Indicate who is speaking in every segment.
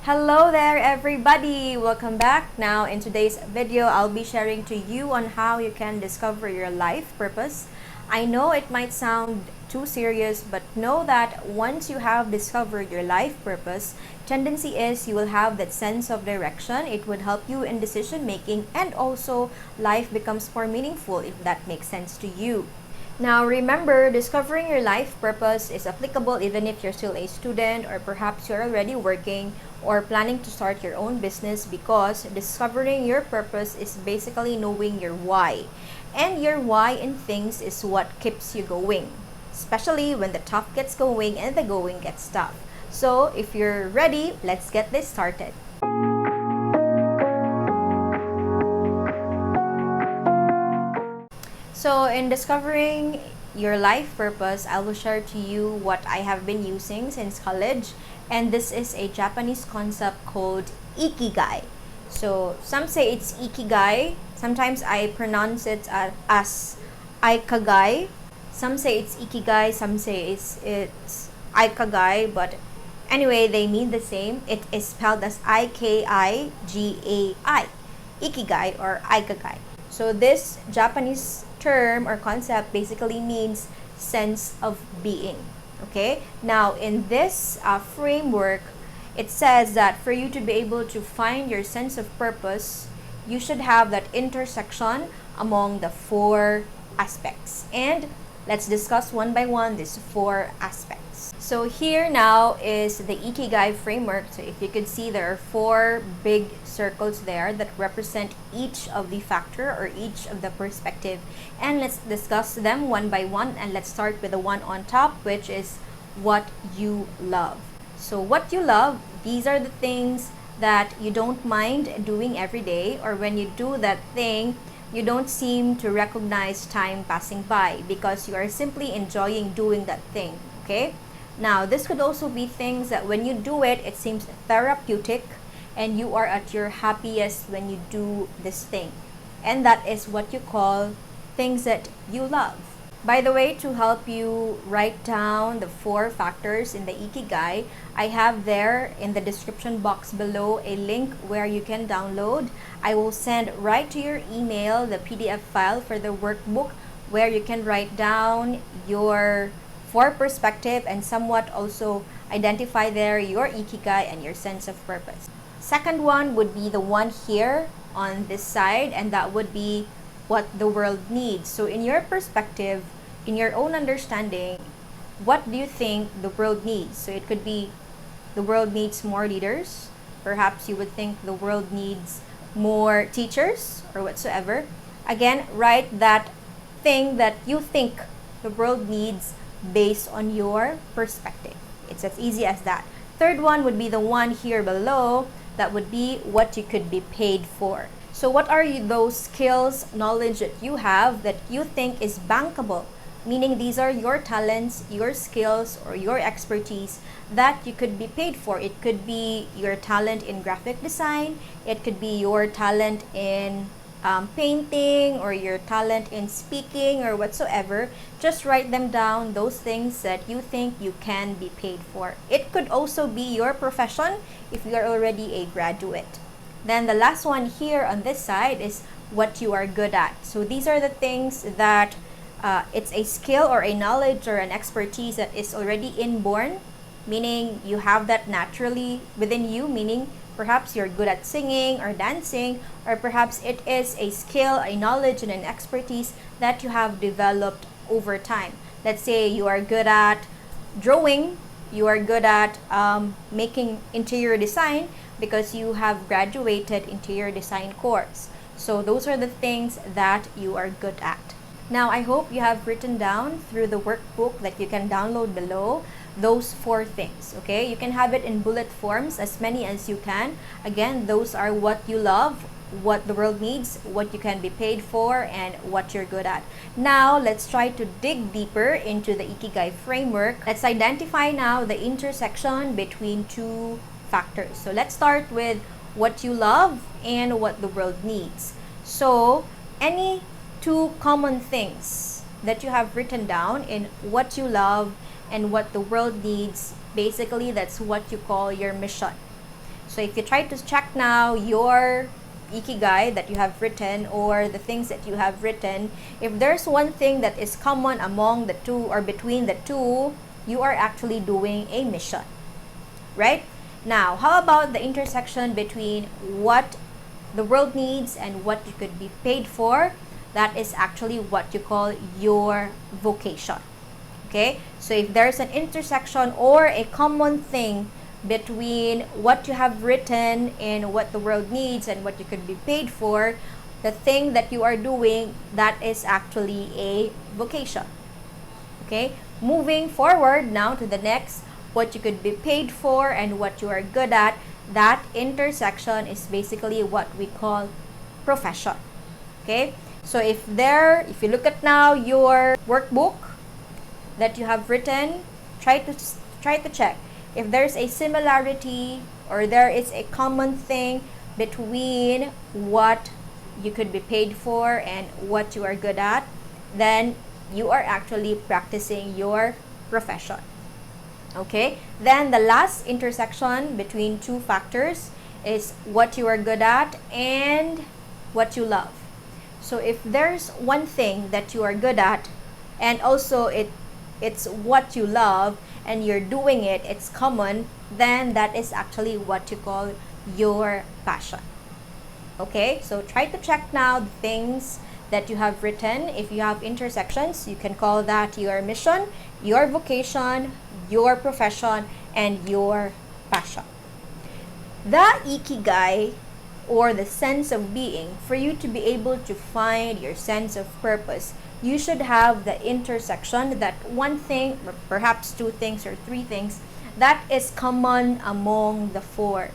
Speaker 1: Hello there everybody! Welcome back. Now in today's video, I'll be sharing to you on how you can discover your life purpose. I know it might sound too serious, but know that once you have discovered your life purpose, tendency is you will have that sense of direction. It would help you in decision making, and also life becomes more meaningful if that makes sense to you. Now remember, discovering your life purpose is applicable even if you're still a student or perhaps you're already working or planning to start your own business, because discovering your purpose is basically knowing your why. And your why in things is what keeps you going, especially when the tough gets going and the going gets tough. So if you're ready, let's get this started. So in discovering your life purpose, I will share to you what I have been using since college, and this is a Japanese concept called Ikigai. So some say it's Ikigai, sometimes I pronounce it as Ikagai. Some say it's Ikigai, some say it's Ikagai, but anyway, they mean the same. It is spelled as Ikigai, Ikigai or Ikagai. So this Japanese term or concept basically means sense of being. Okay, now in this framework, it says that for you to be able to find your sense of purpose, you should have that intersection among the four aspects. And let's discuss one by one these four aspects. So here now is the Ikigai framework. So if you could see, there are four big circles there that represent each of the factor or each of the perspective. And let's discuss them one by one. And let's start with the one on top, which is what you love. So what you love, these are the things that you don't mind doing every day, or when you do that thing, you don't seem to recognize time passing by because you are simply enjoying doing that thing. Okay? Now, this could also be things that when you do it, it seems therapeutic and you are at your happiest when you do this thing. And that is what you call things that you love. By the way, to help you write down the four factors in the Ikigai, I have there in the description box below a link where you can download. I will send right to your email the PDF file for the workbook where you can write down your four perspective and somewhat also identify there your Ikigai and your sense of purpose. Second one would be the one here on this side, and that would be what the world needs. So in your perspective, in your own understanding, what do you think the world needs? So it could be the world needs more leaders. Perhaps you would think the world needs more teachers or whatsoever. Again, write that thing that you think the world needs based on your perspective. It's as easy as that. Third one would be the one here below. That would be what you could be paid for. So what are those skills, knowledge that you have that you think is bankable? Meaning these are your talents, your skills, or your expertise that you could be paid for. It could be your talent in graphic design. It could be your talent in painting, or your talent in speaking, or whatsoever. Just write them down, those things that you think you can be paid for. It could also be your profession if you are already a graduate. Then the last one here on this side is what you are good at. So these are the things that it's a skill or a knowledge or an expertise that is already inborn, meaning you have that naturally within you, meaning perhaps you're good at singing or dancing, or perhaps it is a skill, a knowledge, and an expertise that you have developed over time. Let's say you are good at drawing, you are good at making interior design because you have graduated interior design course. So those are the things that you are good at. Now, I hope you have written down through the workbook that you can download below those four things. Okay, you can have it in bullet forms, as many as you can. Again, those are what you love, what the world needs, what you can be paid for, and what you're good at. Now, let's try to dig deeper into the Ikigai framework. Let's identify now the intersection between two factors. So let's start with what you love and what the world needs. So any two common things that you have written down in what you love and what the world needs, basically that's what you call your mission. So if you try to check now your Ikigai that you have written, or the things that you have written, if there's one thing that is common among the two or between the two, you are actually doing a mission, right? Now, how about the intersection between what the world needs and what you could be paid for? That is actually what you call your vocation. Okay, so if there's an intersection or a common thing between what you have written and what the world needs and what you could be paid for, the thing that you are doing, that is actually a vocation. Okay, moving forward now to the next, what you could be paid for and what you are good at, that intersection is basically what we call profession. Okay, so if you look at now your workbook that you have written, try to check if there's a similarity or there is a common thing between what you could be paid for and what you are good at, then you are actually practicing your profession. Okay, then the last intersection between two factors is what you are good at and what you love. So if there's one thing that you are good at and also it's what you love and you're doing it, it's common, then that is actually what you call your passion. Okay, so try to check now the things that you have written. If you have intersections, you can call that your mission, your vocation, your profession, and your passion. The Ikigai, or the sense of being, for you to be able to find your sense of purpose, you should have the intersection, that one thing, or perhaps two things or three things, that is common among the four.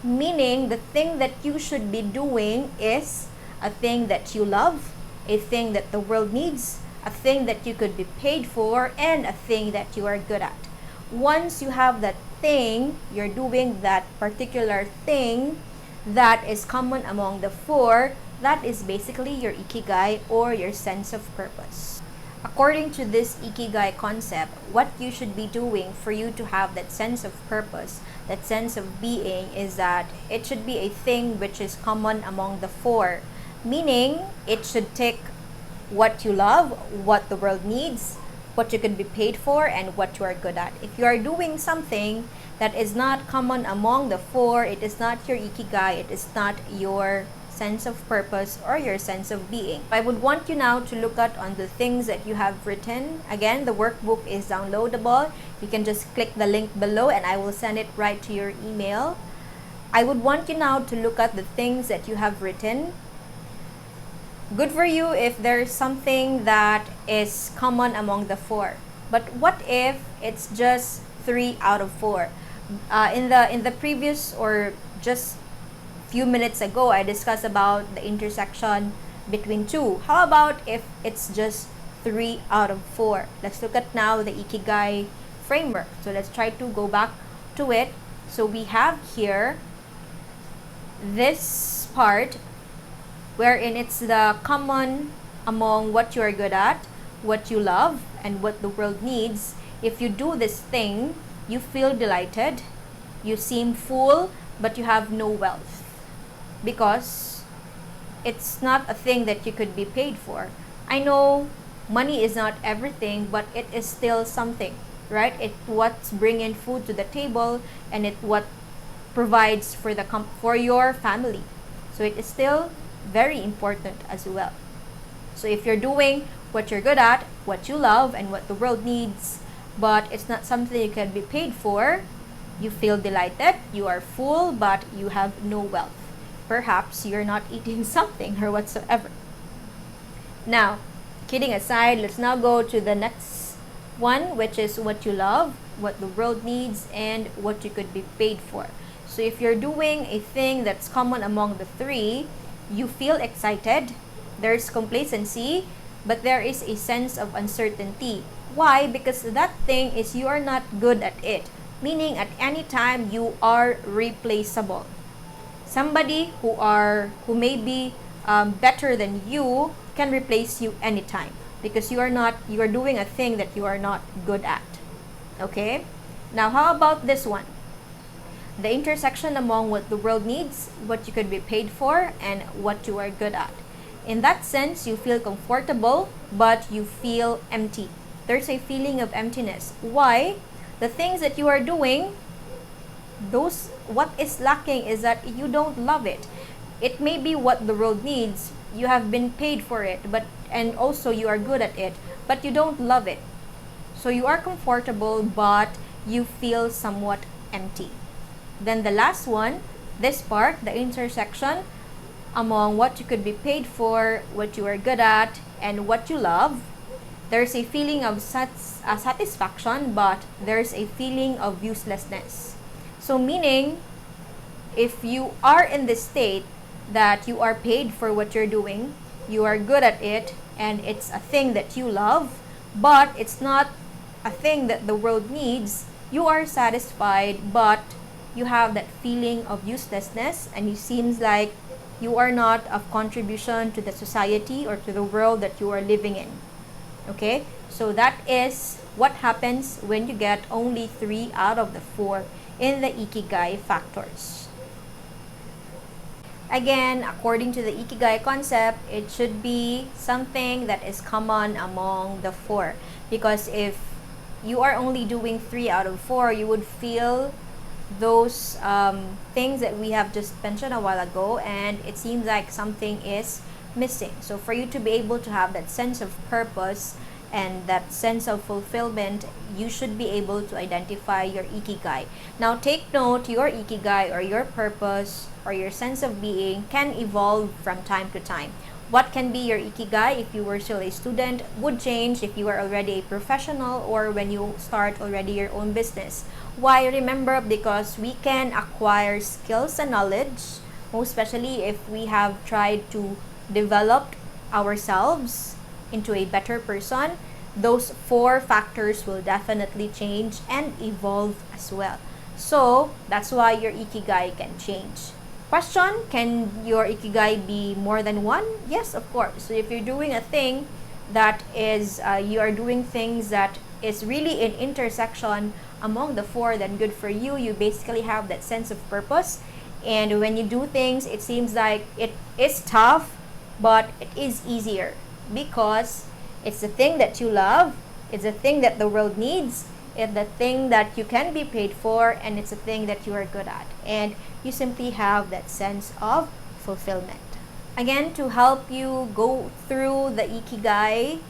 Speaker 1: Meaning, the thing that you should be doing is a thing that you love, a thing that the world needs, a thing that you could be paid for, and a thing that you are good at. Once you have that thing, you're doing that particular thing that is common among the four, that is basically your Ikigai, or your sense of purpose. According to this Ikigai concept, what you should be doing for you to have that sense of purpose, that sense of being, is that it should be a thing which is common among the four. Meaning, it should take what you love, what the world needs, what you could be paid for, and what you are good at. If you are doing something that is not common among the four, it is not your Ikigai, it is not your sense of purpose or your sense of being. I would want you now to look at on the things that you have written. Again, the workbook is downloadable. You can just click the link below and I will send it right to your email. I would want you now to look at the things that you have written. Good for you if there's something that is common among the four. But what if it's just 3 out of 4? In the previous, or just few minutes ago, I discussed about the intersection between two. How about if it's just 3 out of 4? Let's look at now the Ikigai framework. So let's try to go back to it. So we have here this part wherein it's the common among what you are good at, what you love, and what the world needs. If you do this thing, you feel delighted, you seem full, but you have no wealth. Because it's not a thing that you could be paid for. I know money is not everything, but it is still something, right? It's what's bringing food to the table, and it what provides for your family. So it is still very important as well. So if you're doing what you're good at, what you love, and what the world needs, but it's not something you can be paid for, you feel delighted, you are full, but you have no wealth. Perhaps you're not eating something or whatsoever. Now, kidding aside, let's now go to the next one, which is what you love, what the world needs, and what you could be paid for. So if you're doing a thing that's common among the three, you feel excited, there's complacency, but there is a sense of uncertainty. Why? Because that thing is you are not good at it. Meaning, at any time you are replaceable. Somebody who may be better than you can replace you anytime, because you are doing a thing that you are not good at. Okay? Now, how about this one? the intersection among what the world needs, what you could be paid for, and what you are good at. In that sense, you feel comfortable, but you feel empty. There's a feeling of emptiness. Why? The things that you are doing, what is lacking is that you don't love it. It may be what the world needs. You have been paid for it, and also you are good at it, but you don't love it. So you are comfortable, but you feel somewhat empty. Then the last one, this part, the intersection among what you could be paid for, what you are good at, and what you love. There's a feeling of satisfaction, but there's a feeling of uselessness. So meaning, if you are in this state that you are paid for what you're doing, you are good at it, and it's a thing that you love, but it's not a thing that the world needs, you are satisfied, but you have that feeling of uselessness, and it seems like you are not of contribution to the society or to the world that you are living in. Okay, so that is what happens when you get only 3 out of the 4 in the Ikigai factors. Again, according to the Ikigai concept, it should be something that is common among the 4, because if you are only doing 3 out of 4, you would feel those things that we have just mentioned a while ago, and it seems like something is missing. So for you to be able to have that sense of purpose and that sense of fulfillment, you should be able to identify your Ikigai. Now take note, your Ikigai or your purpose or your sense of being can evolve from time to time. What can be your Ikigai if you were still a student would change if you are already a professional or when you start already your own business. Why? Remember, because we can acquire skills and knowledge, most especially if we have tried to develop ourselves into a better person. Those 4 factors will definitely change and evolve as well. So that's why your Ikigai can change. Question, can your Ikigai be more than one? Yes, of course. So if you're doing a thing that is, you are doing things that is really in intersection among the 4, then good for you. You basically have that sense of purpose. And when you do things, it seems like it is tough, but it is easier because it's the thing that you love, it's the thing that the world needs, it's the thing that you can be paid for, and it's a thing that you are good at. And you simply have that sense of fulfillment. Again, to help you go through the Ikigai,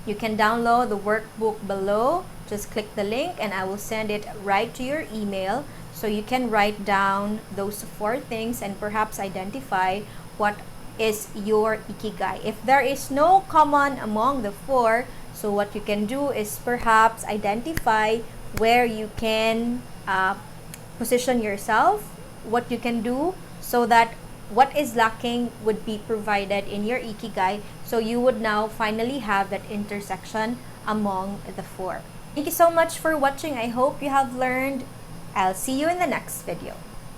Speaker 1: you can download the workbook below. Just click the link and I will send it right to your email, so you can write down those 4 things and perhaps identify what is your Ikigai. If there is no common among the 4, so what you can do is perhaps identify where you can position yourself, what you can do so that what is lacking would be provided in your Ikigai, so you would now finally have that intersection among the 4. Thank you so much for watching. I hope you have learned. I'll see you in the next video.